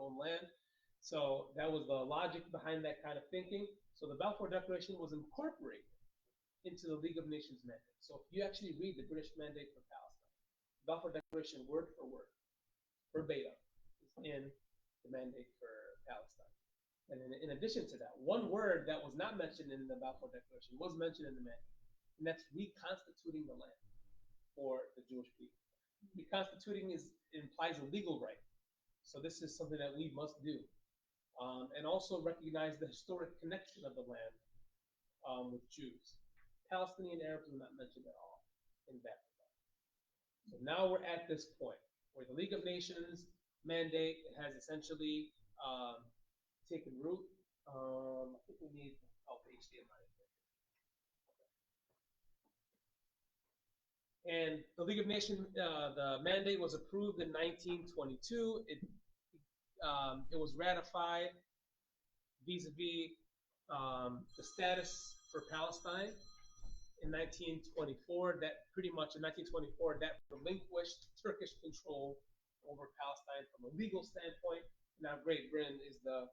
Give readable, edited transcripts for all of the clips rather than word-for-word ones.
own land. So that was the logic behind that kind of thinking. So the Balfour Declaration was incorporated into the League of Nations mandate. So if you actually read the British mandate for Palestine, the Balfour Declaration word for word, verbatim, is in the mandate for Palestine. And in addition to that, one word that was not mentioned in the Balfour Declaration was mentioned in the mandate, and that's reconstituting the land for the Jewish people. Reconstituting implies a legal right. So this is something that we must do. And also recognize the historic connection of the land with Jews. Palestinian Arabs are not mentioned at all in that regard. So now we're at this point where the League of Nations mandate has essentially taken root. I think we need HDMI. And the League of Nations, the mandate was approved in 1922. It was ratified vis-a-vis the status for Palestine in 1924. That pretty much in 1924 that relinquished Turkish control over Palestine from a legal standpoint. Now Great Britain is the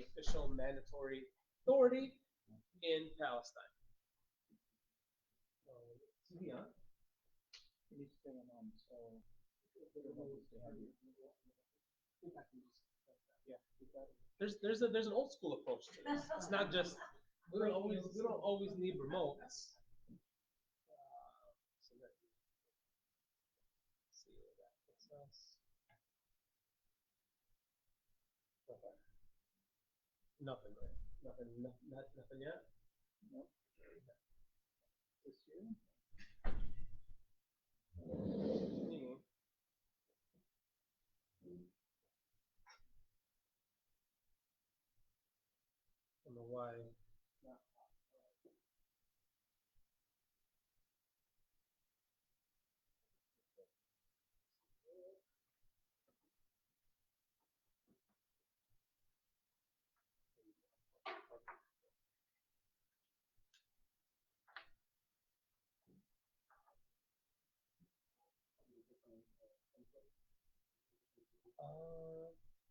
official mandatory authority in Palestine. TV on. It is staying on, so There's an old school approach to this. It's not just we don't always need remotes. So let's see where that puts us. Okay. Nothing, right? Nothing yet. nope. This year. I don't know why.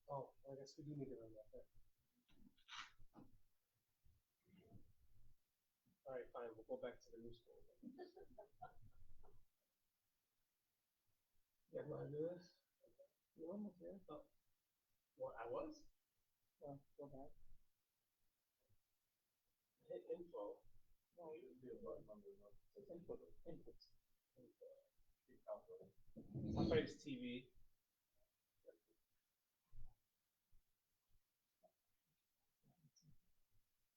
Oh, I guess we do need to run that there. All right, fine. We'll go back to the new school. You guys want to do this? You're almost there. Oh, well, I was. Well, go back. Hit info. No, you do a button under input. Inputs. I'll try this TV.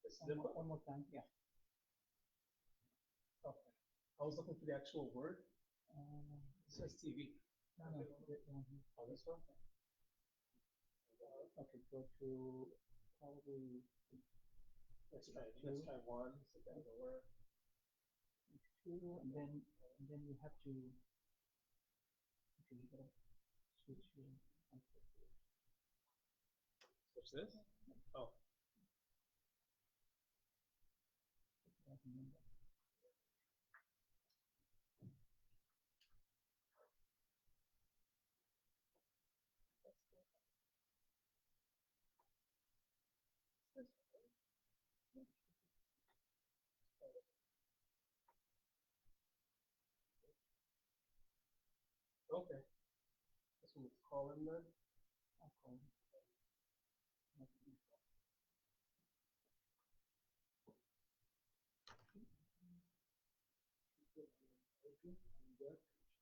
This is input. One more time. Yeah. Okay. I was looking for the actual word. It says TV. No, Oh, this one? okay, go to probably Let's try one. So that will work. two, and then you have to. Okay, you gotta switch your. Switch this? Oh. Okay. This one's calling then. I'll call him.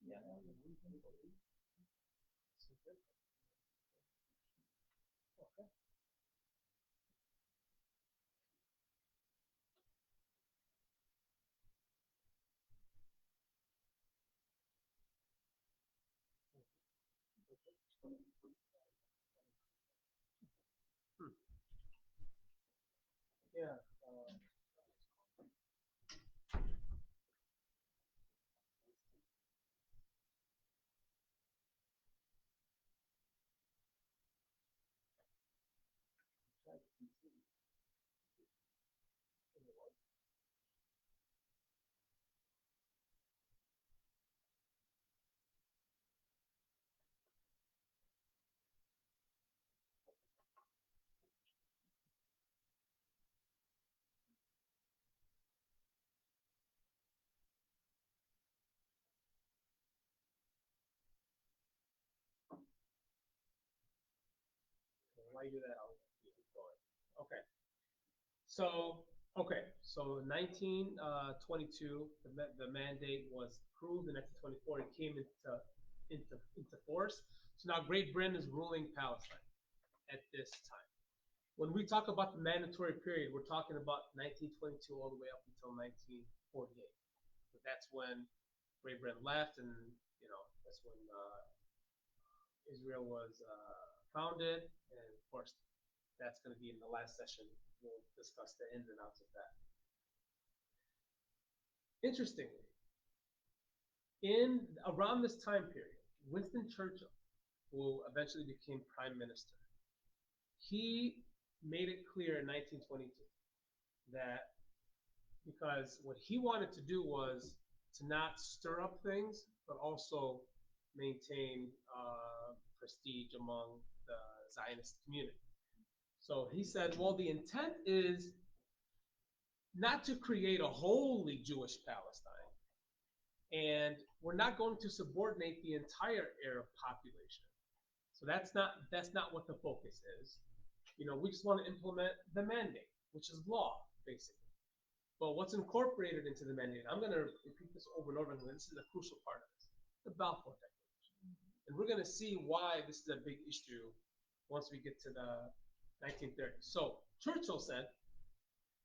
Yeah. Okay. Yeah. why you do that? I'll keep going. Okay. So, so 1922, the mandate was approved. In 1924, it came into force. So now Great Britain is ruling Palestine at this time. When we talk about the mandatory period, we're talking about 1922 all the way up until 1948. So that's when Great Britain left, and that's when Israel was founded, and of course that's going to be in the last session. We'll discuss the ins and outs of that. Interestingly, in around this time period, Winston Churchill, who eventually became prime minister, he made it clear in 1922 that because what he wanted to do was to not stir up things, but also maintain prestige among the Zionist community. So he said, well, the intent is not to create a wholly Jewish Palestine, and we're not going to subordinate the entire Arab population. So that's not what the focus is. We just want to implement the mandate, which is law, basically. But what's incorporated into the mandate, I'm going to repeat this over and over again, this is a crucial part of this, the Balfour Declaration. And we're going to see why this is a big issue once we get to the 1930s. So Churchill said,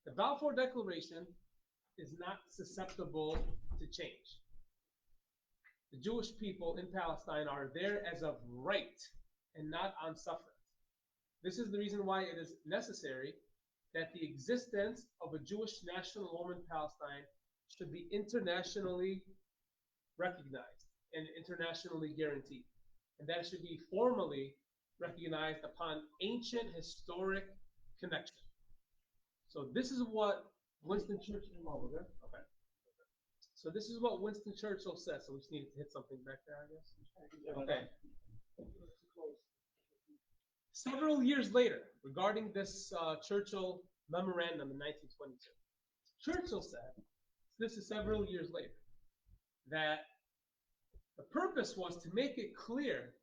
the Balfour Declaration is not susceptible to change. The Jewish people in Palestine are there as of right and not on sufferance. This is the reason why it is necessary that the existence of a Jewish national home in Palestine should be internationally recognized and internationally guaranteed. And that should be formally recognized upon ancient historic connection. So this is what Winston Churchill, okay. So this is what Winston Churchill said. So we just needed to hit something back there, I guess. Okay. Several years later, regarding this Churchill memorandum in 1922, Churchill said, this is several years later, that the purpose was to make it clear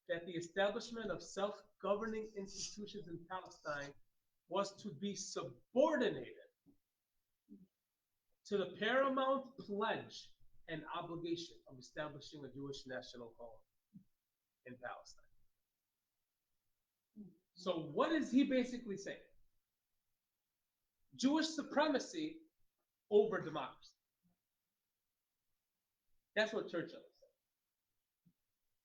that the establishment of self-governing institutions in Palestine was to be subordinated to the paramount pledge and obligation of establishing a Jewish national home in Palestine. So what is he basically saying? Jewish supremacy over democracy. That's what Churchill is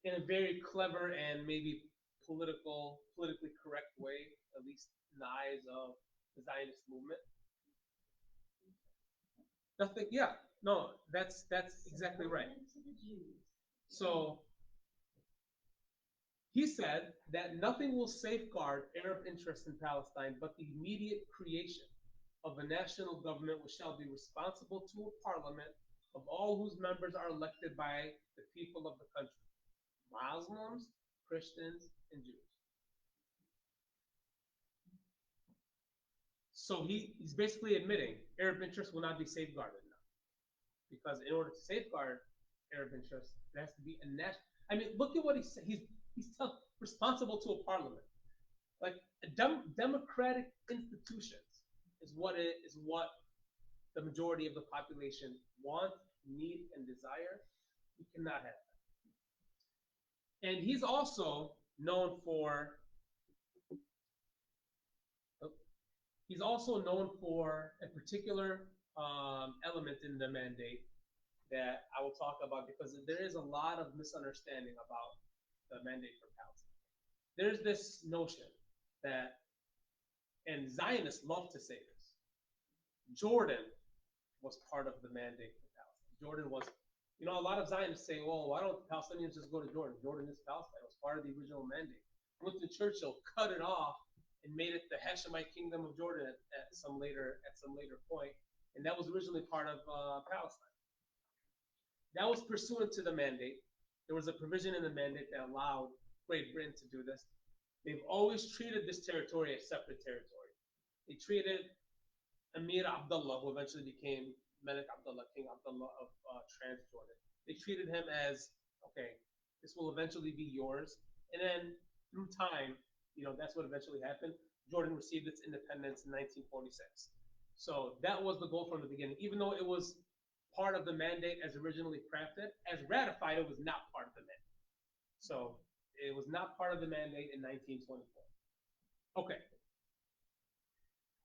saying. In a very clever and maybe politically correct way, at least in the eyes of the Zionist movement. Nothing, yeah, no, that's exactly right. So he said that nothing will safeguard Arab interests in Palestine but the immediate creation of a national government which shall be responsible to a parliament of all whose members are elected by the people of the country, Muslims, Christians, and Jews. So he's basically admitting Arab interests will not be safeguarded now. Because in order to safeguard Arab interests, there has to be a national. I mean, look at what he said. He's responsible to a parliament. Like democratic institutions is what the majority of the population want, need, and desire. You cannot have that. And he's also known for a particular element in the mandate that I will talk about because there is a lot of misunderstanding about the mandate for Palestine. There's this notion that, and Zionists love to say this, Jordan was part of the mandate for Palestine. Jordan was, a lot of Zionists say, well, why don't Palestinians just go to Jordan? Jordan is Palestine. It was part of the original mandate. Winston Churchill cut it off and made it the Hashemite Kingdom of Jordan at some later point, and that was originally part of Palestine. That was pursuant to the mandate. There was a provision in the mandate that allowed Great Britain to do this. They've always treated this territory as separate territory. They treated Emir Abdullah, who eventually became Malik Abdullah, King Abdullah of Transjordan. They treated him as, okay, this will eventually be yours. And then through time, that's what eventually happened. Jordan received its independence in 1946. So that was the goal from the beginning. Even though it was part of the mandate as originally crafted, as ratified, it was not part of the mandate. So it was not part of the mandate in 1924. Okay.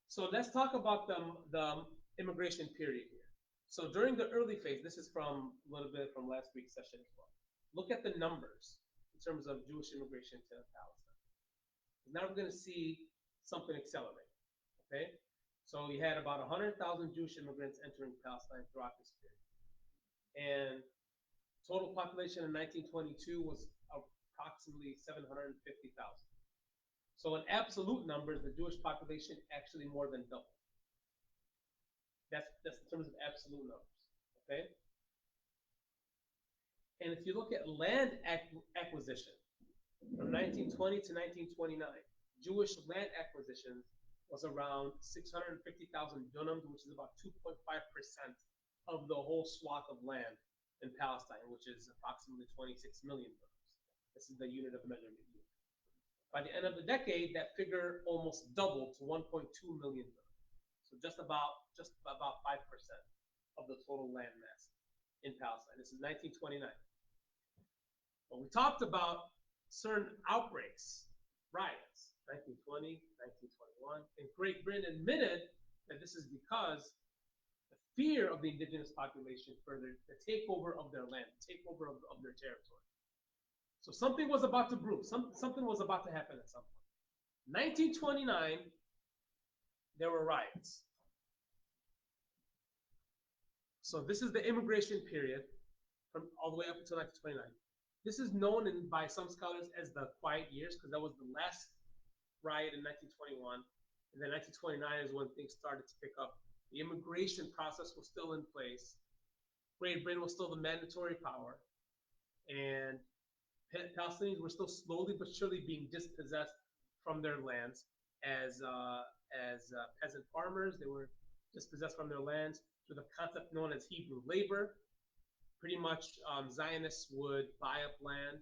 So let's talk about the immigration period here. So during the early phase, this is from a little bit from last week's session as well. Look at the numbers in terms of Jewish immigration to Palestine. Now we're going to see something accelerate. Okay, so you had about 100,000 Jewish immigrants entering Palestine throughout this period, and total population in 1922 was approximately 750,000. So in absolute numbers, the Jewish population actually more than doubled. That's in terms of absolute numbers. Okay. And if you look at land acquisition from 1920 to 1929, Jewish land acquisition was around 650,000 dunams, which is about 2.5% of the whole swath of land in Palestine, which is approximately 26 million dunams. This is the unit of measurement. By the end of the decade, that figure almost doubled to 1.2 million dunams. So just about 5% of the total land mass in Palestine. This is 1929. But we talked about certain outbreaks, riots, 1920, 1921, and Great Britain admitted that this is because the fear of the indigenous population for the takeover of their land, the takeover of their territory. So something was about to brew. Something was about to happen at some point. 1929, there were riots. So this is the immigration period from all the way up until 1929. This is known by some scholars as the quiet years because that was the last riot in 1921. And then 1929 is when things started to pick up. The immigration process was still in place. Great Britain was still the mandatory power. And Palestinians were still slowly but surely being dispossessed from their lands as peasant farmers. They were dispossessed from their lands through the concept known as Hebrew labor. Pretty much, Zionists would buy up land,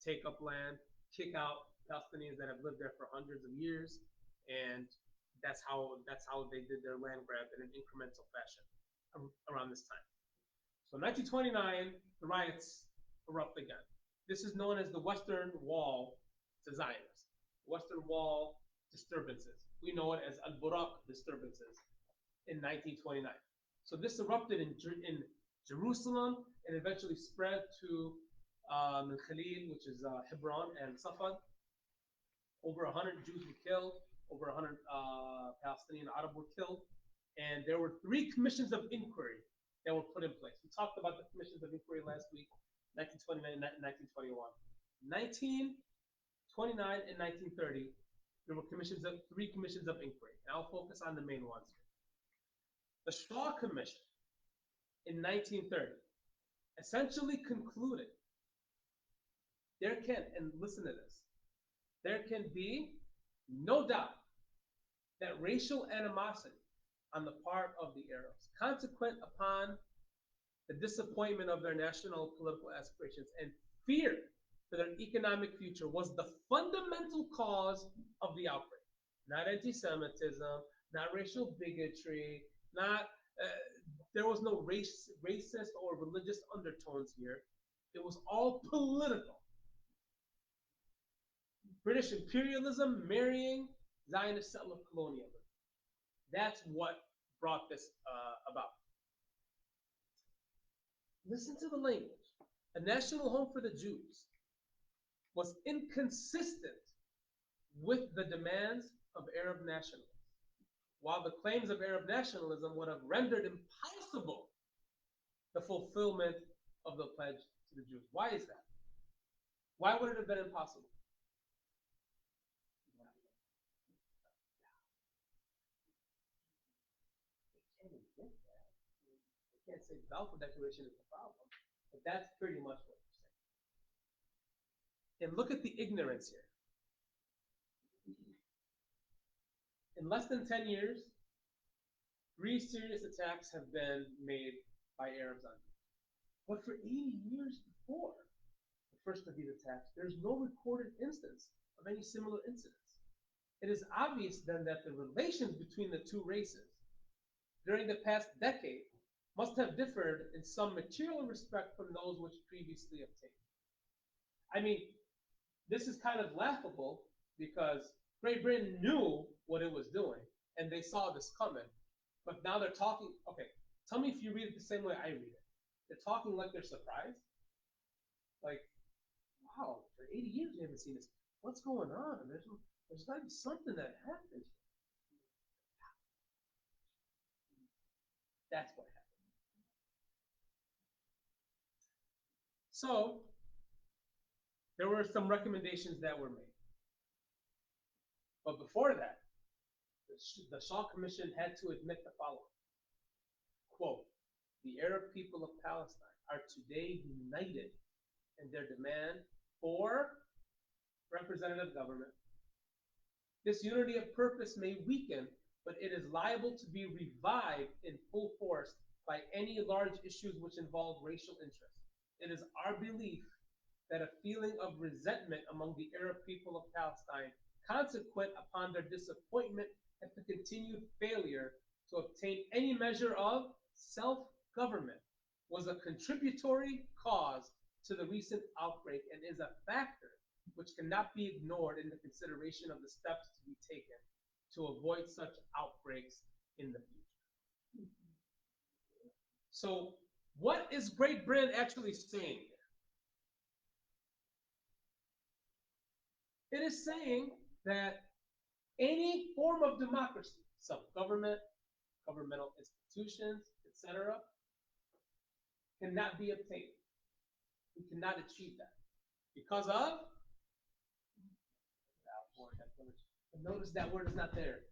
take up land, kick out Palestinians that have lived there for hundreds of years, and that's how they did their land grab in an incremental fashion around this time. So 1929, the riots erupt again. This is known as the Western Wall to Zionists. Western Wall disturbances. We know it as Al-Buraq disturbances in 1929. So this erupted in Jerusalem and eventually spread to Khalil, which is Hebron and Safad. Over 100 Jews were killed. Over 100 Palestinian Arab were killed. And there were 3 commissions of inquiry that were put in place. We talked about the commissions of inquiry last week, 1929 and 1921. 1929 and 1930, there were 3 commissions of inquiry. And I'll focus on the main ones. The Shaw Commission in 1930 essentially concluded there can, and listen to this, there can be no doubt that racial animosity on the part of the Arabs, consequent upon the disappointment of their national political aspirations and fear for their economic future, was the fundamental cause of the outbreak. Not anti-Semitism, not racial bigotry, not there was no racist or religious undertones here. It was all political. British imperialism marrying Zionist settler colonialism. That's what brought this about. Listen to the language. A national home for the Jews was inconsistent with the demands of Arab nationalism, while the claims of Arab nationalism would have rendered impossible the fulfillment of the pledge to the Jews. Why is that? Why would it have been impossible? I can't say the Balfour Declaration is the problem, but that's pretty much what you're saying. And look at the ignorance here. In less than 10 years, 3 serious attacks have been made by Arabs on Jews. But for 80 years before, first of these attacks, there's no recorded instance of any similar incidents. It is obvious then that the relations between the two races during the past decade must have differed in some material respect from those which previously obtained. I mean, this is kind of laughable because Great Britain knew what it was doing and they saw this coming, but now they're talking. Okay, tell me if you read it the same way I read it. They're talking like they're surprised. Like, wow, for 80 years we haven't seen this. What's going on? There's got to be something that happened. That's what happened. So there were some recommendations that were made. But before that, the Shaw Commission had to admit the following. Quote, the Arab people of Palestine are today united in their demand for representative government. This unity of purpose may weaken, but it is liable to be revived in full force by any large issues which involve racial interest. It is our belief that a feeling of resentment among the Arab people of Palestine, consequent upon their disappointment at the continued failure to obtain any measure of self-government, was a contributory cause to the recent outbreak and is a factor which cannot be ignored in the consideration of the steps to be taken to avoid such outbreaks in the future. So, what is Great Britain actually saying here? It is saying that any form of democracy, self-government, governmental institutions, etc., cannot be obtained. We cannot achieve that because of. Notice that word is not there,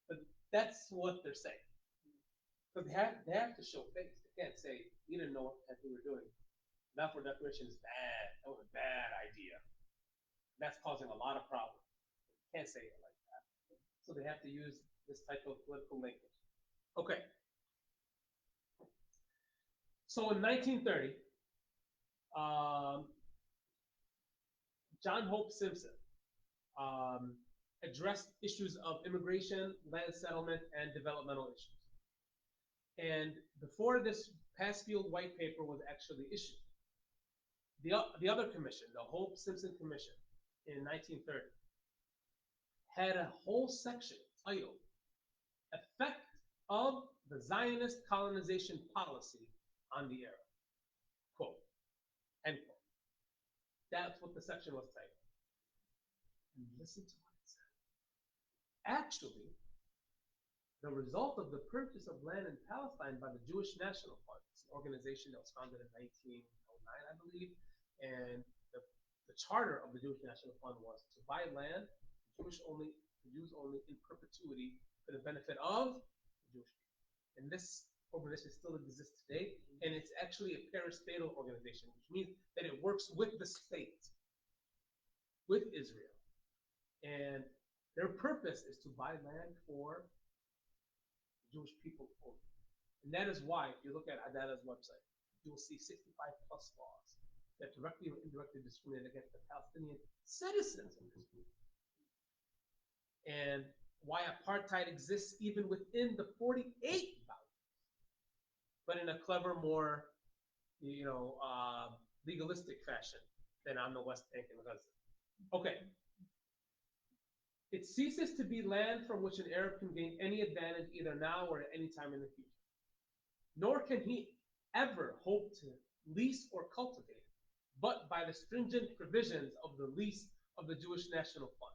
but that's what they're saying. Because they have to show face. They can't say we didn't know what we were doing. Balfour Declaration is bad. That was a bad idea. That's causing a lot of problems. They can't say it like that. So they have to use this type of political language. Okay. So in 1930, John Hope Simpson addressed issues of immigration, land settlement, and developmental issues. And before this Passfield White Paper was actually issued, the other commission, the Hope Simpson Commission in 1930, had a whole section titled Effect of the Zionist Colonization Policy on the Arab. Quote, end quote. That's what the section was titled. And listen to what it said. Actually, the result of the purchase of land in Palestine by the Jewish National Fund, it's an organization that was founded in 1909, I believe, and the charter of the Jewish National Fund was to buy land, Jews only, in perpetuity for the benefit of the Jewish people. And this organization still exists today, and it's actually a parastatal organization, which means that it works with the state, with Israel. And their purpose is to buy land for Jewish people only. And that is why, if you look at Adada's website, you will see 65 plus laws that directly or indirectly discriminate against the Palestinian citizens in this group. And why apartheid exists even within the 48 boundaries, but in a clever, more, legalistic fashion than on the West Bank and Gaza. Okay. It ceases to be land from which an Arab can gain any advantage either now or at any time in the future. Nor can he ever hope to lease or cultivate, but by the stringent provisions of the lease of the Jewish National Fund.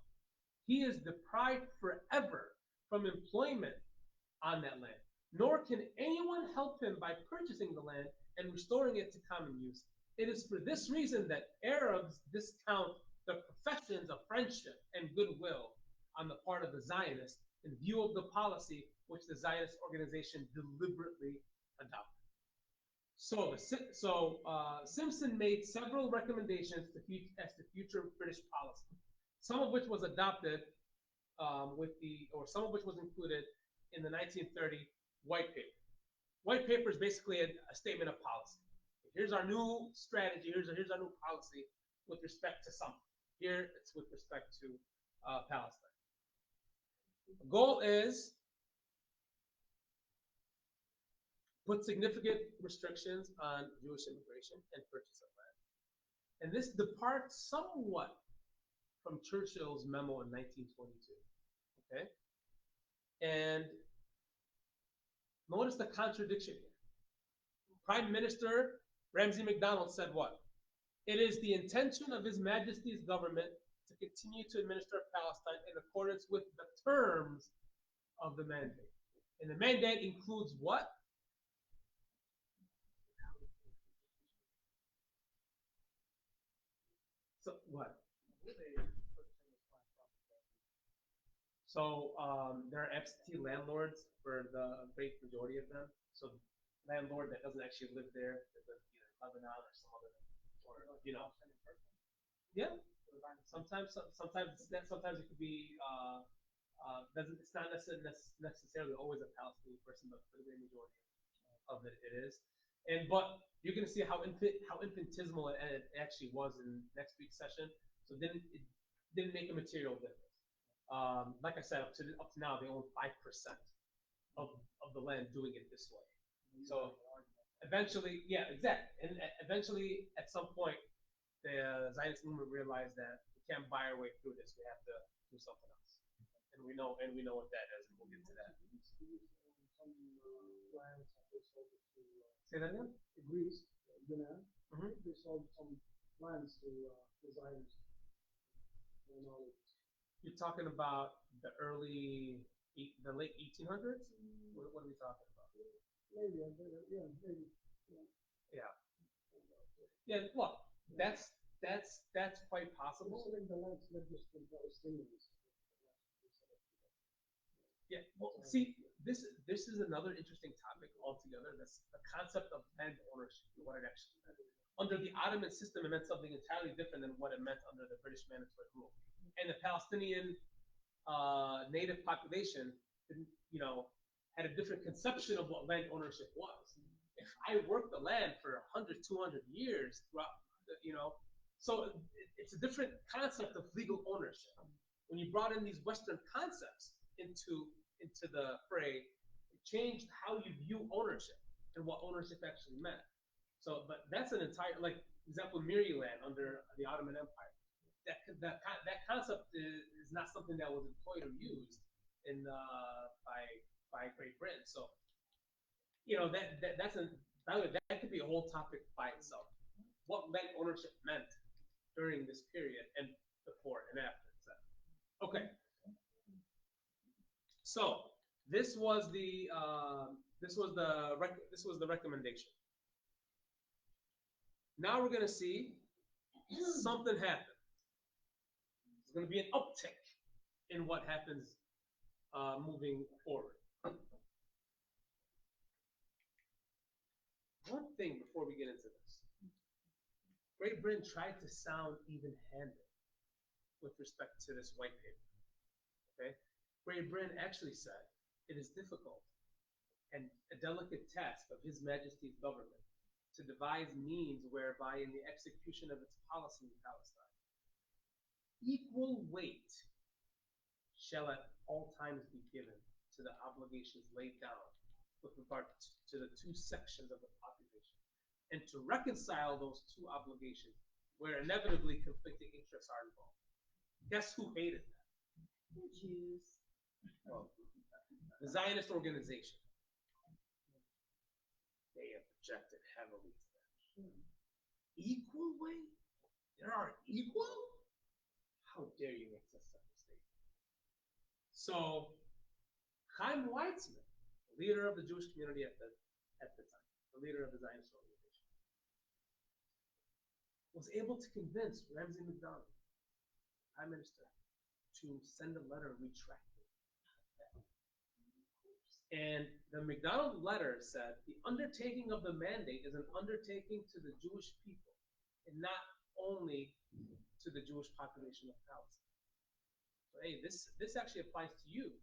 He is deprived forever from employment on that land, nor can anyone help him by purchasing the land and restoring it to common use. It is for this reason that Arabs discount the professions of friendship and goodwill on the part of the Zionists in view of the policy which the Zionist organization deliberately adopted. So Simpson made several recommendations as to future British policy, some of which was adopted some of which was included in the 1930 White Paper. White Paper is basically a statement of policy. If Here's our new strategy. Here's our new policy with respect to something. Here it's with respect to Palestine. The goal is put significant restrictions on Jewish immigration and purchase of land. And this departs somewhat from Churchill's memo in 1922. Okay? And notice the contradiction here. Prime Minister Ramsay MacDonald said what? It is the intention of His Majesty's government to continue to administer Palestine in accordance with the terms of the mandate. And the mandate includes what? So what? So there are absentee landlords for the great majority of them. So landlord that doesn't actually live there, that lives either in Lebanon or some other, or you know, yeah. Sometimes it could be doesn't it's not necessarily always a Palestinian person, but for the great majority of it is. And but you're gonna see how infinitesimal it actually was in next week's session. So it didn't make a material difference. Like I said, up to now, they own 5% of the land doing it this way. So eventually, yeah, exactly. And eventually, at some point, the Zionist movement realized that we can't buy our way through this. We have to do something else. And we know what that is, and we'll get to that. Say that again? Greece, Lebanon, Mhm. they sold some lands to the Zionists. You're talking about the late 1800s? What are we talking about? Maybe, yeah, maybe. Yeah. Yeah. Look, that's quite possible. Selling the lands, not just the Palestinians. Yeah. Well, see, this is another interesting topic altogether. That's the concept of land ownership and what it actually meant. Under the Ottoman system, it meant something entirely different than what it meant under the British mandatory rule. And the Palestinian native population, you know, had a different conception of what land ownership was. If I worked the land for 100, 200 years throughout, you know, so it's a different concept of legal ownership. When you brought in these Western concepts into the fray, it changed how you view ownership and what ownership actually meant. So, but that's an entire, like, example, Land under the Ottoman Empire. That concept is not something that was employed or used in by Great Britain. So, you know, that could be a whole topic by itself. What land ownership meant during this period and before and after. Okay. So this was the recommendation. Now we're gonna see something happen. There's gonna be an uptick in what happens moving forward. One thing before we get into this, Great Britain tried to sound even-handed with respect to this white paper. Okay, Great Britain actually said it is difficult and a delicate task of His Majesty's government to devise means whereby, in the execution of its policy in Palestine, equal weight shall at all times be given to the obligations laid down with regard to the two sections of the population, and to reconcile those two obligations where inevitably conflicting interests are involved. Guess who hated that? The Jews. Well, the Zionist organization. They have projected heavily to that. Equal weight? There are equal? How dare you make such a mistake? So, Chaim Weizmann, the leader of the Jewish community at the time, the leader of the Zionist organization, was able to convince Ramsay MacDonald, Prime Minister, to send a letter retracting. And the MacDonald letter said the undertaking of the mandate is an undertaking to the Jewish people, and not only to the Jewish population of Palestine. So, hey, this actually applies to you,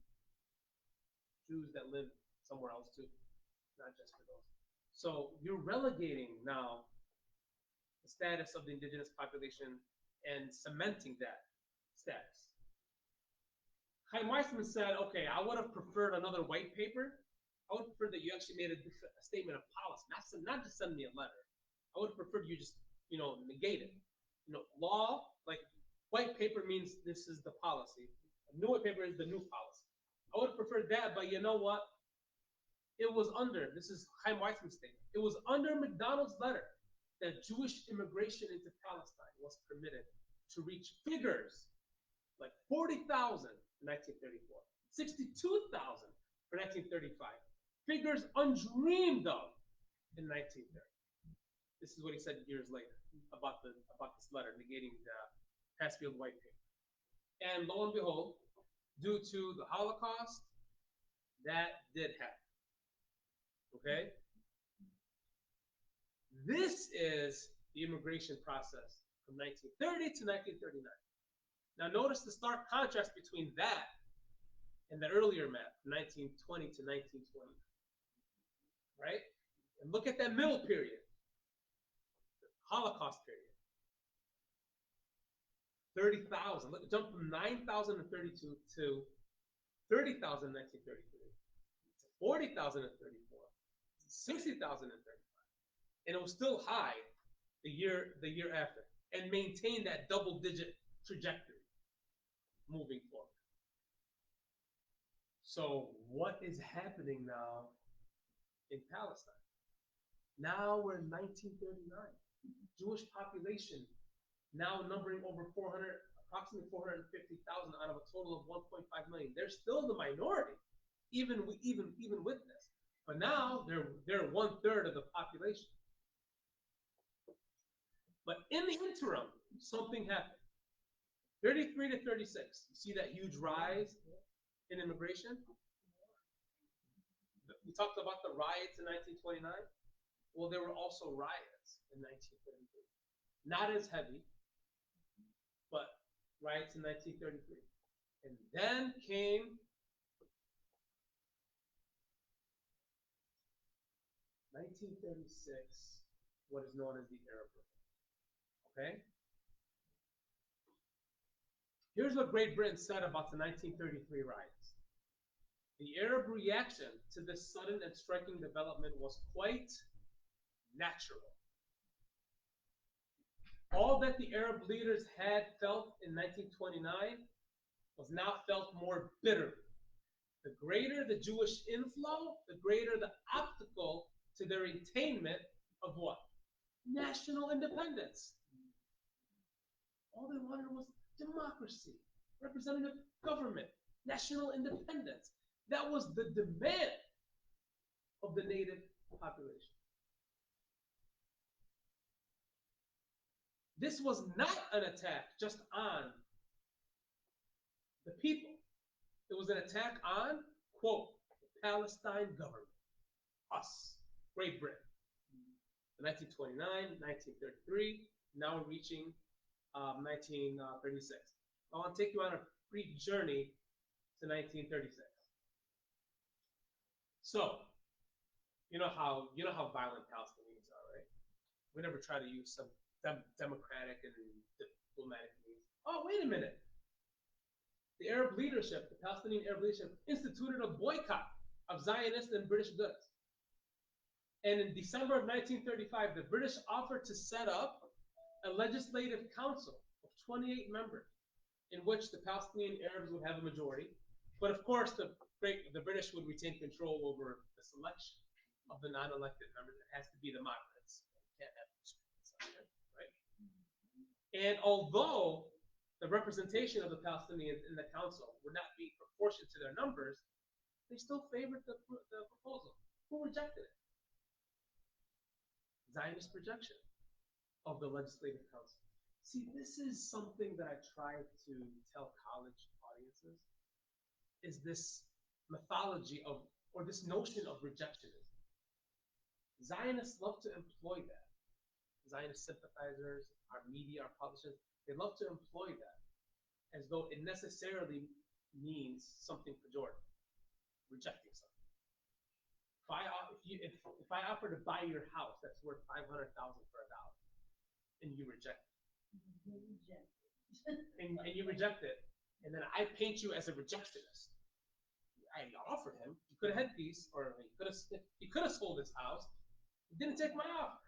Jews that live somewhere else too, not just for those. So you're relegating now the status of the indigenous population and cementing that status. Chaim Weizmann said, okay, I would have preferred another white paper. I would prefer that you actually made a statement of policy, not just send me a letter. I would have preferred you just, negate it. Law, like white paper means this is the policy. A new white paper is the new policy. I would have preferred that, but you know what? It was under, this is Chaim Weizmann's statement, it was under McDonald's letter that Jewish immigration into Palestine was permitted to reach figures like 40,000 in 1934, 62,000 for 1935, figures undreamed of in 1930. This is what he said years later about this letter negating the Passfield White Paper. And lo and behold, due to the Holocaust, that did happen. Okay? This is the immigration process from 1930 to 1939. Now notice the stark contrast between that and the earlier map, 1920 to 1920. Right? And look at that middle period, the Holocaust period. 30,000. Look, jump from 9,032 to 30,000 in 1933, to 40,000 in 34, to 60,000 in 35. And it was still high the year after, and maintained that double-digit trajectory moving forward. So what is happening now in Palestine? Now we're in 1939. Jewish population now numbering over 400, approximately 450,000 out of a total of 1.5 million. They're still the minority, even with this. But now they're 1/3 of the population. But in the interim, something happened. 33 to 36. You see that huge rise in immigration? We talked about the riots in 1929. Well, there were also riots in 1933. Not as heavy, but riots in 1933. And then came 1936, what is known as the Arab Revolt. Okay? Here's what Great Britain said about the 1933 riots. The Arab reaction to this sudden and striking development was quite natural. All that the Arab leaders had felt in 1929 was now felt more bitterly. The greater the Jewish inflow, the greater the obstacle to their attainment of what? National independence. All they wanted was democracy, representative government, national independence. That was the demand of the native population. This was not an attack just on the people. It was an attack on, quote, the Palestine government, us, Great Britain. 1929, 1933, now we're reaching 1936. I want to take you on a brief journey to 1936. So, you know how violent Palestinians are, right? We never try to use some democratic and diplomatic means. Oh, wait a minute. The Arab leadership, the Palestinian Arab leadership, instituted a boycott of Zionist and British goods. And in December of 1935, the British offered to set up a legislative council of 28 members in which the Palestinian Arabs would have a majority. But of course, the British would retain control over the selection of the non-elected members. It has to be the moderates. You can't have right? And although the representation of the Palestinians in the council would not be proportionate to their numbers, they still favored the proposal. Who rejected it? Zionist rejection of the legislative council. See, this is something that I try to tell college audiences, is this mythology of, or this notion of rejectionism. Zionists love to employ that. Zionist sympathizers, our media, our publishers, they love to employ that as though it necessarily means something pejorative, rejecting something. If I offer to buy your house that's worth $500,000 for $1, and you reject it. And you reject it. And then I paint you as a rejectionist. I offered him. You could have had peace, or he could have sold his house. He didn't take my offer.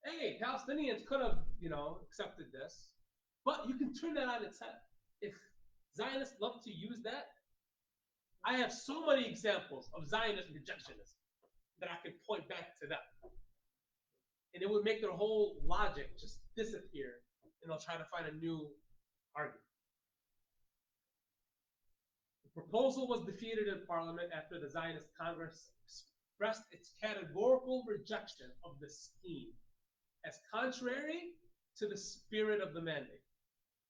Hey, Palestinians could have, accepted this. But you can turn that on its head. If Zionists love to use that, I have so many examples of Zionist rejectionism that I can point back to them. And it would make their whole logic just disappear, and they'll try to find a new argument. The proposal was defeated in Parliament after the Zionist Congress expressed its categorical rejection of the scheme as contrary to the spirit of the mandate.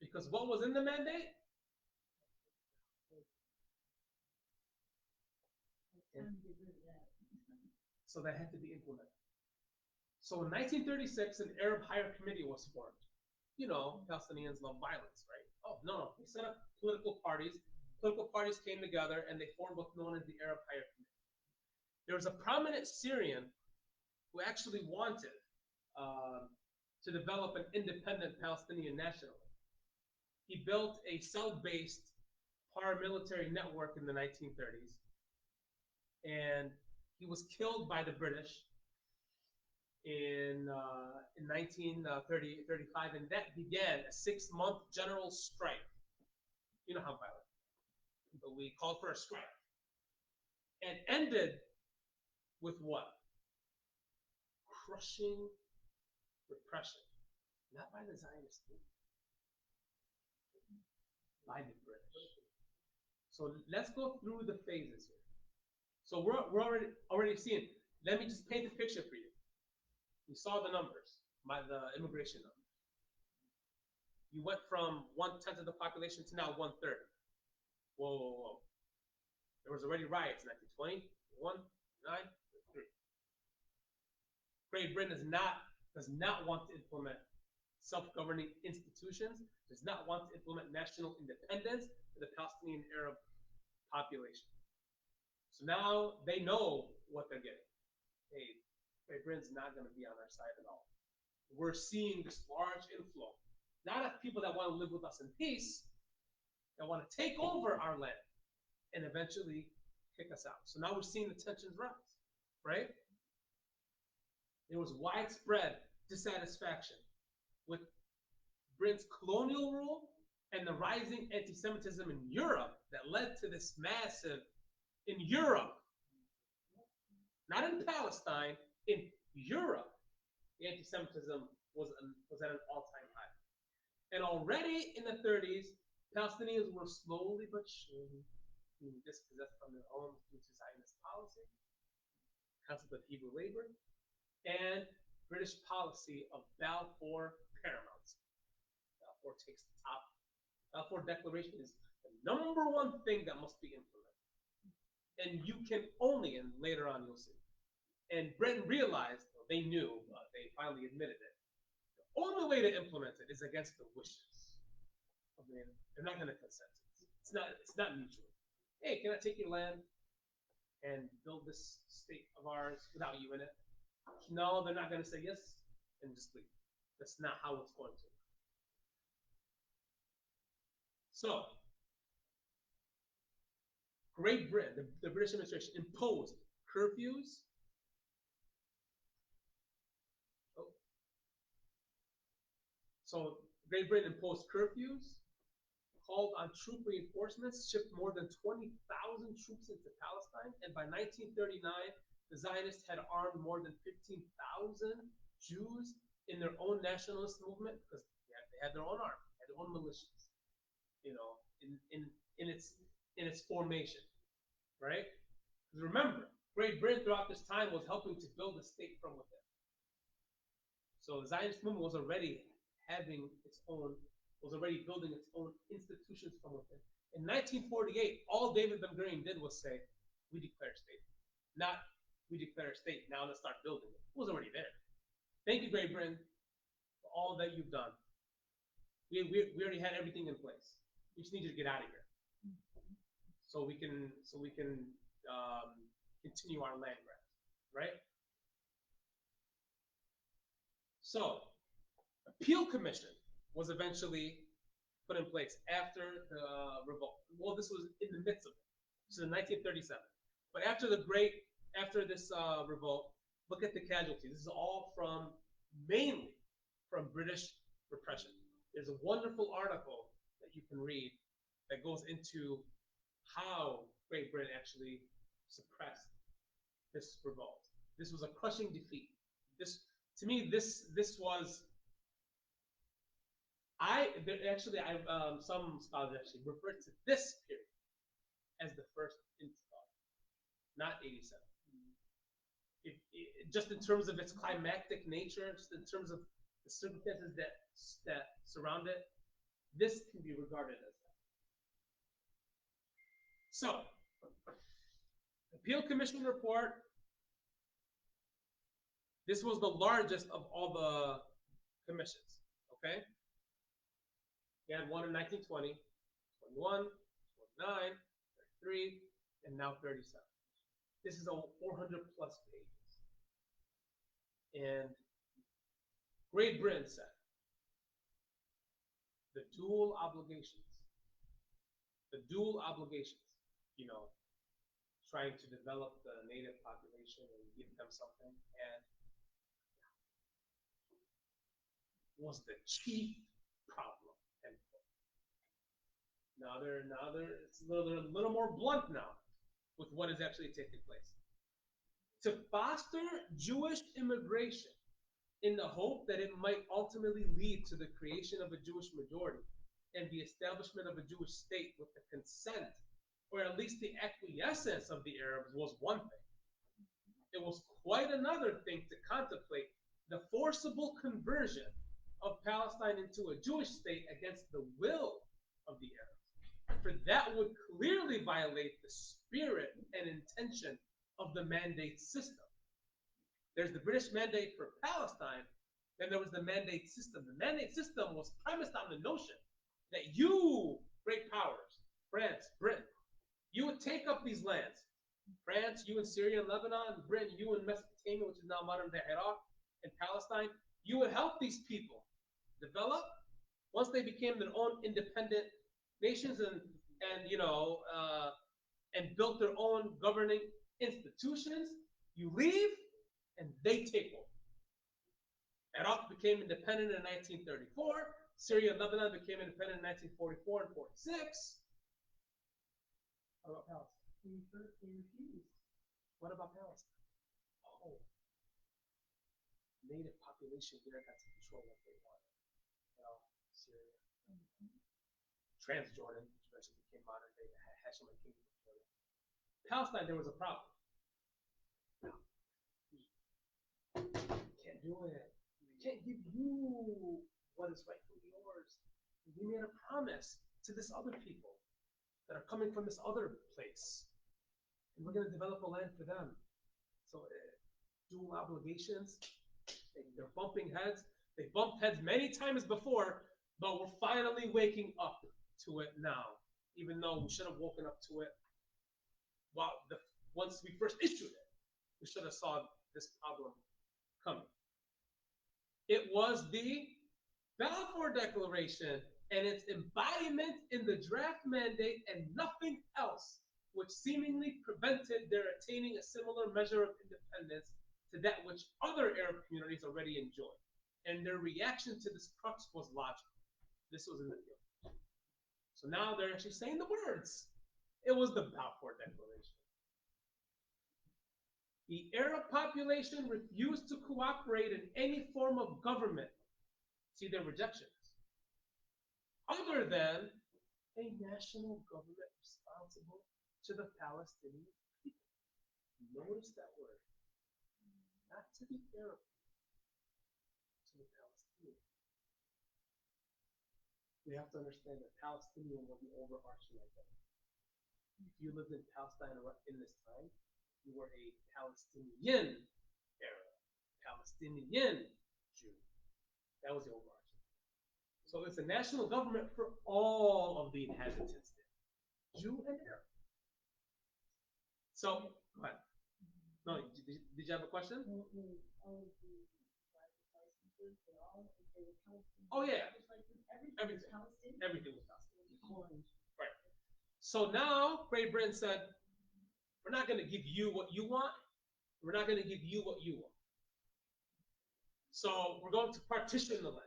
Because what was in the mandate? So that had to be implemented. So in 1936, an Arab Higher Committee was formed. Palestinians love violence, right? Oh, no. They set up political parties. Political parties came together and they formed what's known as the Arab Higher Committee. There was a prominent Syrian who actually wanted to develop an independent Palestinian nationalism. He built a cell-based paramilitary network in the 1930s, and he was killed by the British in 1935, and that began a 6-month general strike. You know how violent. But we called for a strike, and ended with what? Crushing repression, not by the Zionist movement, by the British. So let's go through the phases here. So we're already seeing. Let me just paint a picture for you. You saw the numbers, the immigration numbers. You went from 1/10 of the population to now 1/3. Whoa. There was already riots in 1920, 1, 9, 3. Great Britain does not want to implement self-governing institutions, does not want to implement national independence for the Palestinian Arab population. So now they know what they're getting. Hey, Great Britain's not going to be on our side at all. We're seeing this large inflow, not of people that want to live with us in peace, that want to take over our land and eventually kick us out. So now we're seeing the tensions rise, right? There was widespread dissatisfaction with Britain's colonial rule and the rising anti-Semitism in Europe that led to this massive, in Europe, not in Palestine, in Europe, the anti-Semitism was at an all-time high. And already in the 30s, Palestinians were slowly but surely being dispossessed from their homes due to Zionist policy, concept of Hebrew labor, and British policy of Balfour paramount. Balfour takes the top. Balfour Declaration is the number one thing that must be implemented. And you can only, and later on you'll see, and Britain realized, well, they knew, they finally admitted it, the only way to implement it is against the wishes of the enemy. They're not going to consent to it. It's not mutual. Hey, can I take your land and build this state of ours without you in it? No, they're not going to say yes and just leave. That's not how it's going to. So, Great Britain, the British administration, imposed curfews. So, Great Britain imposed curfews, called on troop reinforcements, shipped more than 20,000 troops into Palestine, and by 1939, the Zionists had armed more than 15,000 Jews in their own nationalist movement because they had their own army, had their own militias, in its formation, right? Because remember, Great Britain throughout this time was helping to build a state from within. So the Zionist movement was already building its own institutions from within. In 1948, all David Ben Gurion did was say, "We declare a state," not "We declare a state. Now let's start building it." It was already there. Thank you, Great Britain, for all that you've done. We already had everything in place. We just need you to get out of here, so we can continue our land grabs, right? So Appeal commission was eventually put in place after the revolt. Well, this was in the midst of it. This is in 1937. But after this revolt, look at the casualties. This is all mainly from British repression. There's a wonderful article that you can read that goes into how Great Britain actually suppressed this revolt. This was a crushing defeat. This, to me, this was some scholars actually refer to this period as the first intifada, not 87. Just in terms of its climactic nature, just in terms of the circumstances that surround it, this can be regarded as that. So, Appeal Commission report. This was the largest of all the commissions. Okay, we had one in 1920, 21, 29, 33, and now 37. This is over 400 plus pages. And Great Britain said the dual obligations, trying to develop the native population and give them something, and was the chief problem. And it's a little more blunt now with what is actually taking place. To foster Jewish immigration in the hope that it might ultimately lead to the creation of a Jewish majority and the establishment of a Jewish state with the consent, or at least the acquiescence of the Arabs, was one thing. It was quite another thing to contemplate the forcible conversion of Palestine into a Jewish state against the will of the Arabs. For that would clearly violate the spirit and intention of the mandate system. There's the British mandate for Palestine, then there was the mandate system. The mandate system was premised on the notion that you, great powers, France, Britain, you would take up these lands. France, you in Syria and Lebanon, Britain, you in Mesopotamia, which is now modern day Iraq, and Palestine, you would help these people develop. Once they became their own independent nations and built their own governing institutions, you leave and they take over. Iraq became independent in 1934. Syria and Lebanon became independent in 1944 and 46. What about Palestine? They refused. What about Palestine? Oh, native population there got to control what they wanted. Syria, Transjordan, which eventually became modern day Hashemite Kingdom of Jordan. Palestine, there was a problem. Can't do it. We can't give you what is rightfully yours. We made a promise to this other people that are coming from this other place, and we're going to develop a land for them. So dual obligations, they're bumping heads. They bumped heads many times before, but we're finally waking up to it now, even though we should have woken up to it once we first issued it. We should have saw this problem coming. It was the Balfour Declaration and its embodiment in the draft mandate and nothing else, which seemingly prevented their attaining a similar measure of independence to that which other Arab communities already enjoyed. And their reaction to this crux was logical. This was in the field. So now they're actually saying the words. It was the Balfour Declaration. The Arab population refused to cooperate in any form of government. See their rejections. Other than a national government responsible to the Palestinian people. Notice that word. Not to the Arab people, to the Palestinian. We have to understand that Palestinian was the overarching identity. If you lived in Palestine in this time, you were a Palestinian Arab, Palestinian Jew. That was the overarching. So it's a national government for all of the inhabitants there, Jew and Arab. So, go ahead. No, did you have a question? Oh yeah, Everything. everything was Palestinian. Right. So now Great Britain said, we're not going to give you what you want. We're not going to give you what you want. So we're going to partition the land.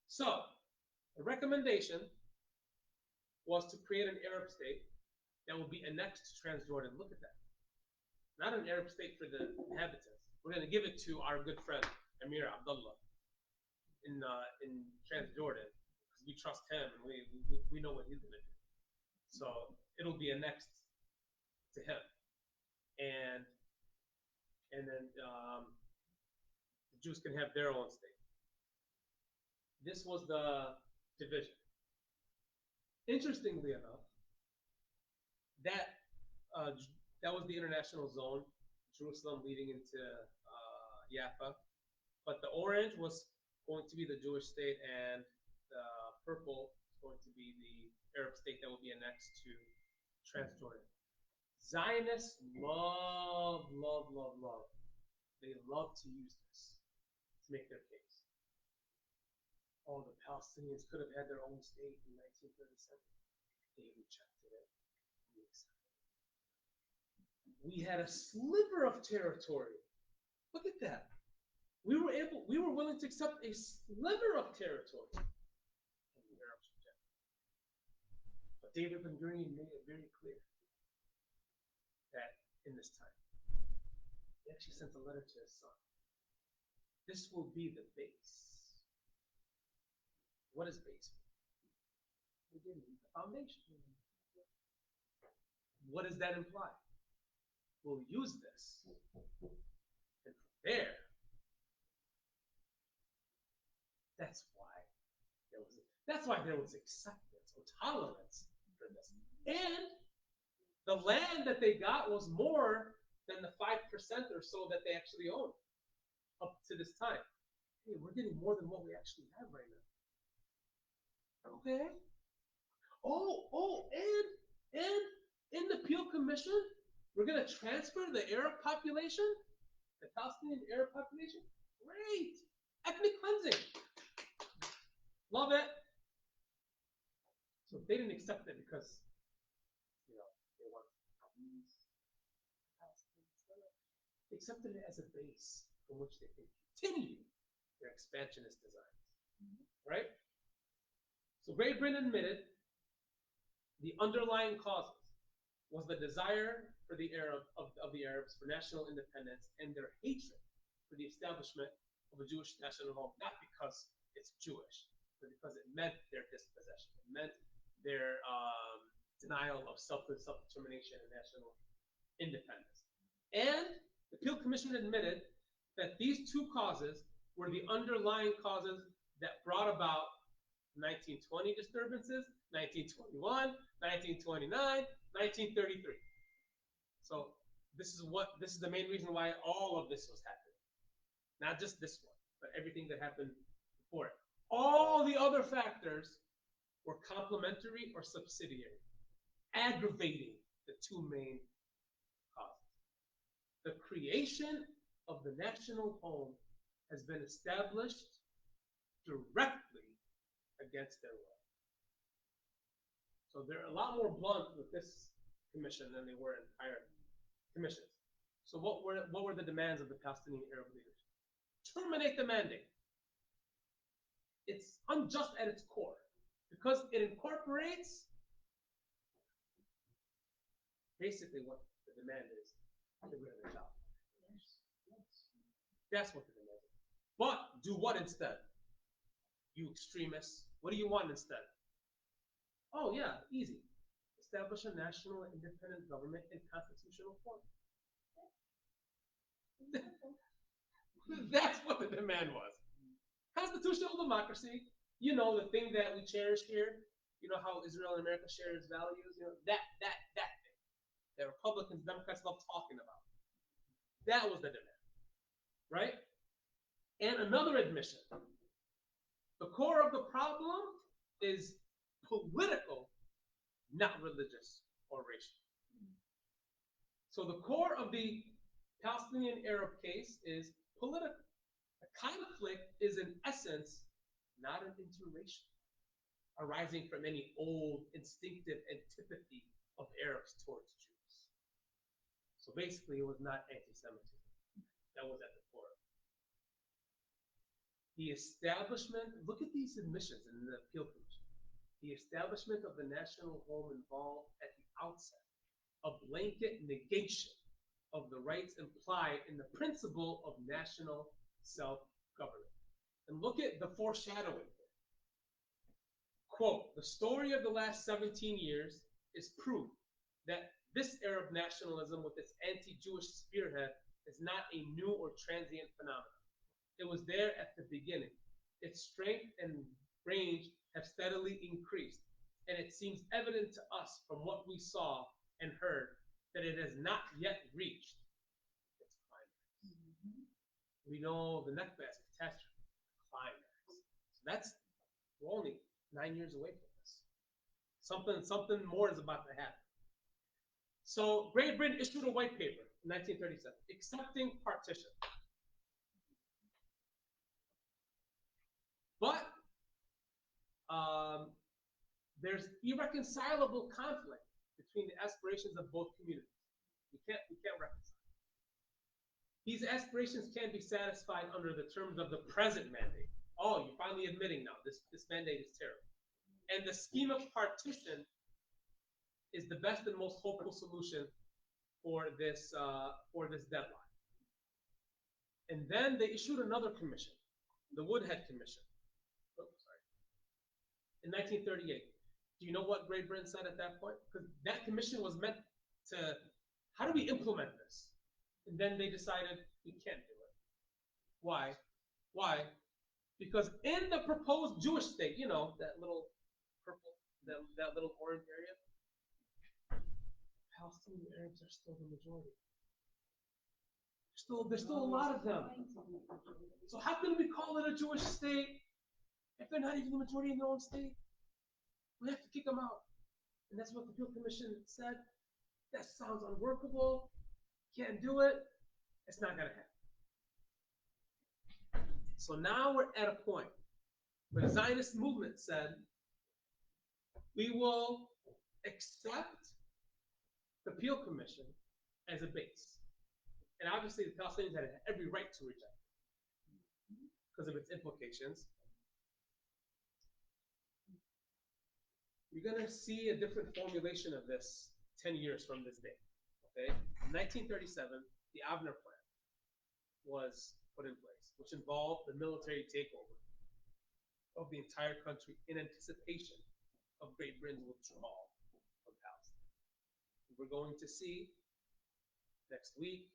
So the recommendation was to create an Arab state that will be annexed to Transjordan. Look at that. Not an Arab state for the inhabitants. We're going to give it to our good friend Emir Abdullah in Transjordan because we trust him and we know what he's going to do. So it'll be annexed to him, and then the Jews can have their own state. This was the division. Interestingly enough, that was the international zone, Jerusalem leading into Jaffa. But the orange was going to be the Jewish state, and the purple is going to be the Arab state that will be annexed to Transjordan. Zionists love. They love to use this to make their case. Oh, the Palestinians could have had their own state in 1937. They rejected it. We had a sliver of territory. Look at that. We were willing to accept a sliver of territory. And the Arabs rejected it. But David Ben Gurion made it very clear that in this time, he actually sent a letter to his son. This will be the base. What is base? Beginning, the foundation. What does that imply? We'll use this. And from there, that's why there was acceptance or tolerance for this. And the land that they got was more than the 5% or so that they actually owned up to this time. Hey, we're getting more than what we actually have right now. Okay. And in the Peel Commission, we're going to transfer the Arab population, the Palestinian Arab population. Great. Ethnic cleansing. Love it. So they didn't accept it because, they want they accepted it as a base from which they can continue their expansionist designs. Right? So Great Britain admitted the underlying causes was the desire for the Arabs for national independence and their hatred for the establishment of a Jewish national home, not because it's Jewish, but because it meant their dispossession. It meant their denial of self-determination and national independence. And the Peel Commission admitted that these two causes were the underlying causes that brought about 1920 disturbances, 1921, 1929, 1933. So this is the main reason why all of this was happening. Not just this one, but everything that happened before it. All the other factors were complementary or subsidiary, aggravating the two main causes. The creation of the national home has been established directly against their will. So they're a lot more blunt with this commission than they were in prior commissions. So what were the demands of the Palestinian Arab leaders? Terminate the mandate. It's unjust at its core because it incorporates basically what the demand is. Get rid of the child. That's what the demand is. But do what instead? You extremists, what do you want instead? Oh yeah, easy. Establish a national independent government in constitutional form. That's what the demand was. Constitutional democracy, the thing that we cherish here, how Israel and America share its values, that thing that Republicans, Democrats love talking about. That was the demand, right? And another admission. The core of the problem is political, not religious or racial. So the core of the Palestinian Arab case is political. The conflict is in essence not an interracial, arising from any old instinctive antipathy of Arabs towards Jews. So basically, it was not anti-Semitism that was at the core. The establishment, look at these admissions in the appeal commission. The establishment of the national home involved at the outset a blanket negation of the rights implied in the principle of national self-government. And look at the foreshadowing. Quote, the story of the last 17 years is proof that this Arab nationalism with its anti-Jewish spearhead is not a new or transient phenomenon. It was there at the beginning. Its strength and range have steadily increased, and it seems evident to us from what we saw and heard that it has not yet reached its climax. We know the Nakba's catastrophe, climax. So that's, we're only 9 years away from this. Something more is about to happen. So Great Britain issued a white paper in 1937, accepting partition. But there's irreconcilable conflict between the aspirations of both communities. We can't reconcile. These aspirations can be satisfied under the terms of the present mandate. Oh, you're finally admitting now this mandate is terrible. And the scheme of partition is the best and most hopeful solution for this deadline. And then they issued another commission, the Woodhead Commission. In 1938. Do you know what Great Britain said at that point? Because that commission was meant to, how do we implement this? And then they decided we can't do it. Why? Why? Because in the proposed Jewish state, you know, that little purple, that little orange area, Palestinian Arabs are still the majority. There's still a lot of them. So how can we call it a Jewish state if they're not even the majority in their own state? We have to kick them out. And that's what the Appeal Commission said. That sounds unworkable. Can't do it. It's not going to happen. So now we're at a point where the Zionist movement said, we will accept the Appeal Commission as a base. And obviously the Palestinians had every right to reject it because of its implications. You're going to see a different formulation of this 10 years from this day. Okay? In 1937, the Avner Plan was put in place, which involved the military takeover of the entire country in anticipation of Great Britain's withdrawal from Palestine. We're going to see next week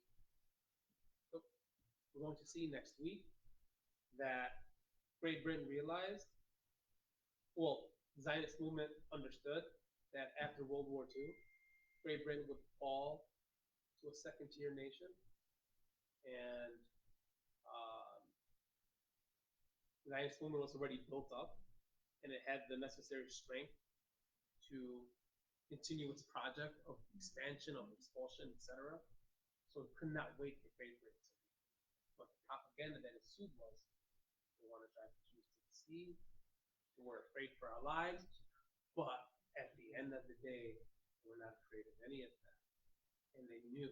that Great Britain realized, well, the Zionist movement understood that after World War II, Great Britain would fall to a second-tier nation, and the Zionist movement was already built up, and it had the necessary strength to continue its project of expansion, of expulsion, etc. So it could not wait for Great Britain to leave. But the propaganda that ensued was, they want to drive the Jews to the sea. We're afraid for our lives, but at the end of the day, we're not afraid of any of that. And they knew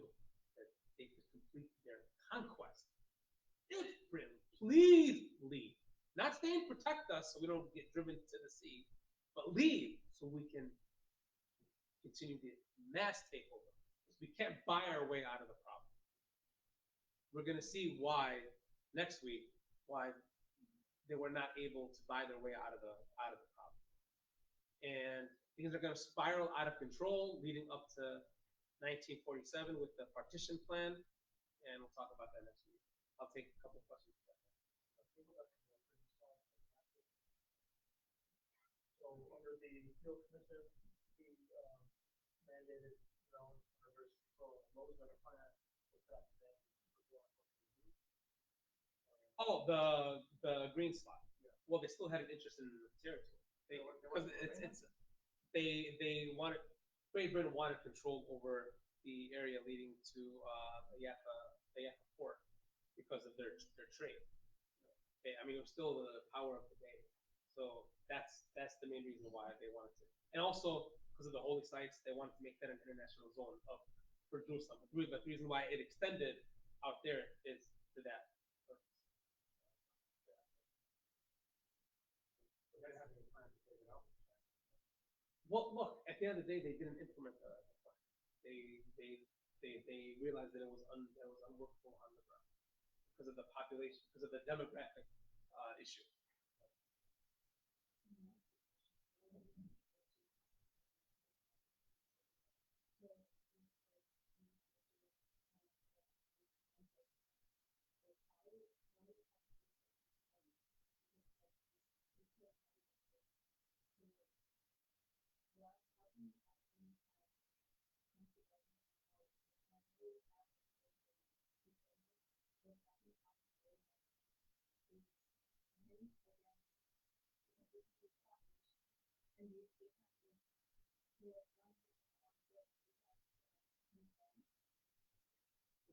that they could complete their conquest if Britain, please leave. Not saying protect us so we don't get driven to the sea, but leave so we can continue the mass takeover. Because we can't buy our way out of the problem. We're going to see why next week, why they were not able to buy their way out of the problem. And things are going to spiral out of control leading up to 1947 with the partition plan. And we'll talk about that next week. I'll take a couple questions. So under the Appeal Commission, he mandated universal control. What was their plan with that? Oh, the green spot. Yeah. Well, they still had an interest in the territory. They wanted, Great Britain wanted control over the area leading to Jaffa port because of their trade. Okay, I mean, it was still the power of the day. So that's the main reason why they wanted to, and also because of the holy sites, they wanted to make that an international zone of for Jerusalem. But the reason why it extended out there is to that purpose. They didn't have any plan to take it out. Well, look, at the end of the day, they didn't implement the plan. They realized that that was unworkable on the ground because of the population, because of the demographic issue.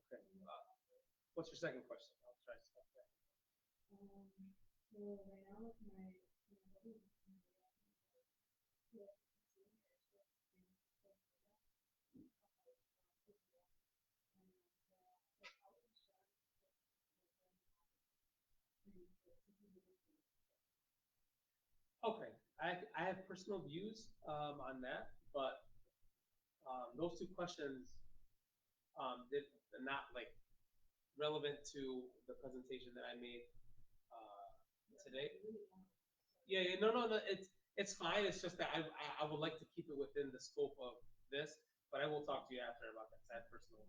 Okay. What's your second question? I'll try to stop that. Okay, I have personal views on that, but those two questions are not like relevant to the presentation that I made today. Yeah, yeah, no, it's fine. It's just that I would like to keep it within the scope of this, but I will talk to you after about that. 'Cause I have personal.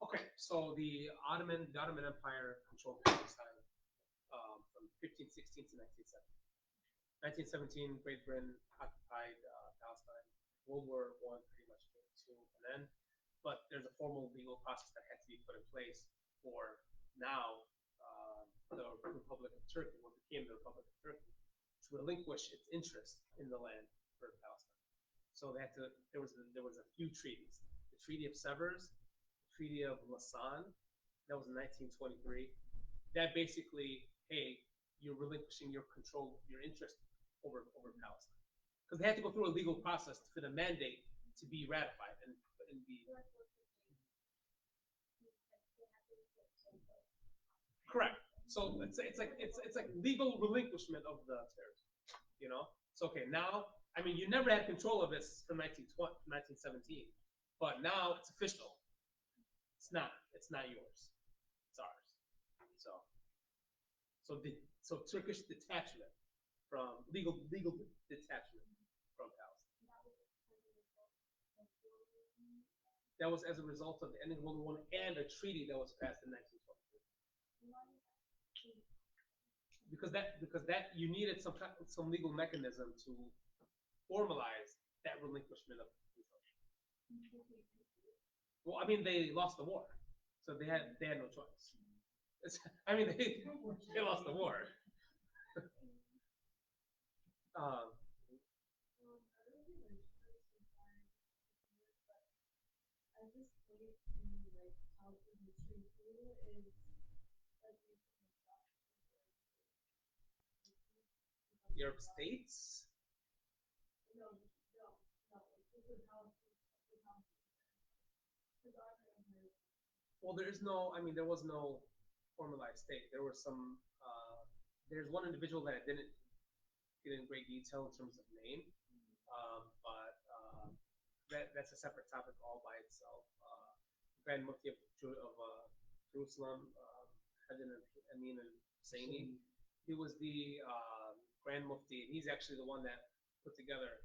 Okay, so the Ottoman Empire controlled Palestine from 1516 to 1917. 1917, Great Britain occupied Palestine. World War I pretty much came to an end, but there's a formal legal process that had to be put in place for now the Republic of Turkey, what became the Republic of Turkey, to relinquish its interest in the land for Palestine. So they had to. There was a few treaties. The Treaty of Sevres, the Treaty of Lausanne, that was in 1923. That basically, hey, you're relinquishing your control, your interest over Palestine, because they had to go through a legal process for the mandate to be ratified and be correct. So it's like legal relinquishment of the territory. So okay, now I mean you never had control of this from 1920, 1917, but now it's official. It's not yours. It's ours. So so Turkish detachment from legal detachment from Palestine. That was as a result of the ending of World War I and a treaty that was passed in 1923. Because that you needed some legal mechanism to formalize that relinquishment of control. Well, I mean they lost the war, so they had no choice. I mean they lost the war. Um, Europe states. Well, there was no formalized state. There were some. There's one individual that I didn't get in great detail in terms of name, but that's a separate topic all by itself. Grand Mufti of Jerusalem, Hajan Amin al Husseini. He was the Grand Mufti, and he's actually the one that put together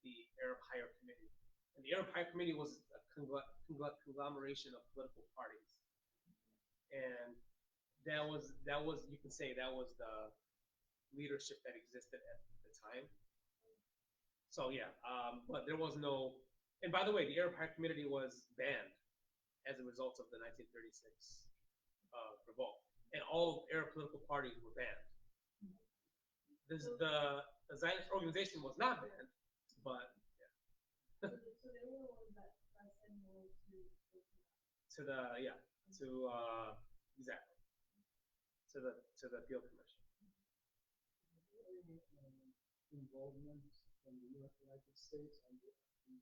the Arab Higher Committee. And the Arab Higher Committee was a conglomeration of political parties, and that was you can say that was the leadership that existed at the time. So yeah, but there was no. And by the way, the Arab Higher Committee was banned as a result of the 1936 revolt, and all Arab political parties were banned. the Zionist organization was not banned, but So they were the ones that sent more to the yeah to exactly to the appeal commission. Involvement from the United States and the Western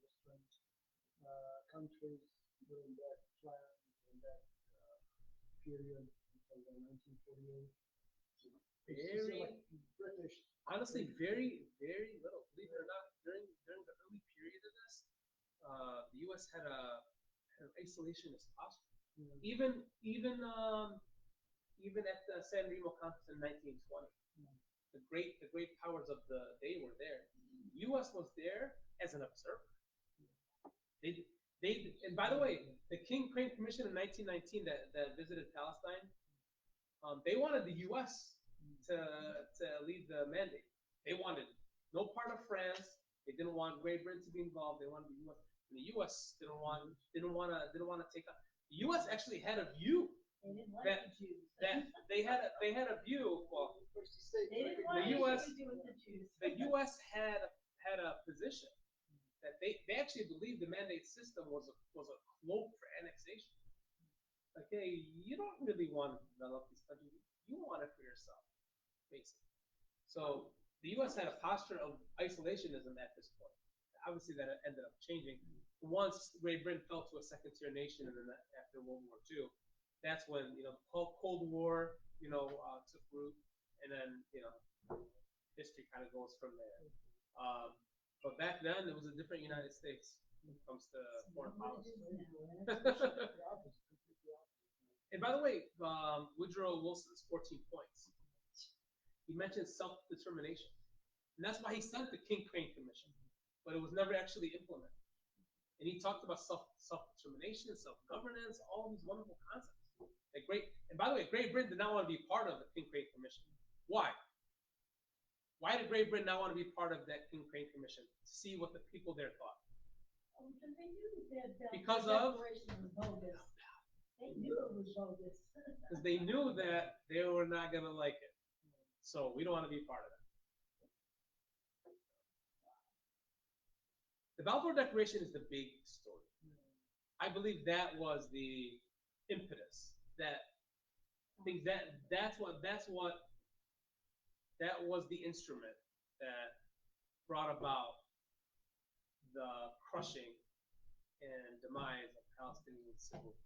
countries during that plan, in that period until 1948. Very, like British. honestly, very little. Believe it or not, during the early period of this, the U.S. had an isolationist posture. Even at the San Remo conference in 1920, the great powers of the day were there. The U.S. was there as an observer. And by the way, the King Crane Commission in 1919 that visited Palestine, they wanted the U.S. to lead the mandate. They wanted no part of France. They didn't want Great Britain to be involved. They wanted the U.S. And the U.S. didn't want to take up. The U.S. actually had a view They didn't like that the Jews. that they had a view. Well, They didn't want the US anything to do with the Jews. the U.S. had a position that they actually believed the mandate system was a cloak for annexation. Okay, you don't really want to develop these countries. You want it for yourself, basically. So the U.S. had a posture of isolationism at this point. Obviously, that ended up changing once Great Britain fell to a second-tier nation, and then after World War II, that's when the Cold War took root, and then history kind of goes from there. But back then, it was a different United States when it comes to foreign policy. And by the way, Woodrow Wilson's 14 points. He mentioned self-determination, and that's why he sent the King Crane Commission, but it was never actually implemented. And he talked about self-determination, self-governance, all these wonderful concepts. And by the way, Great Britain did not want to be part of the King Crane Commission. Why? Why did Great Britain not want to be part of that King Crane Commission? See what the people there thought. Because they knew that Because declaration was bogus. They knew it was bogus. Because they knew that they were not going to like it. So we don't want to be part of that. The Balfour Declaration is the big story. I believe that was the impetus. That was the instrument that brought about the crushing and demise of Palestinian civil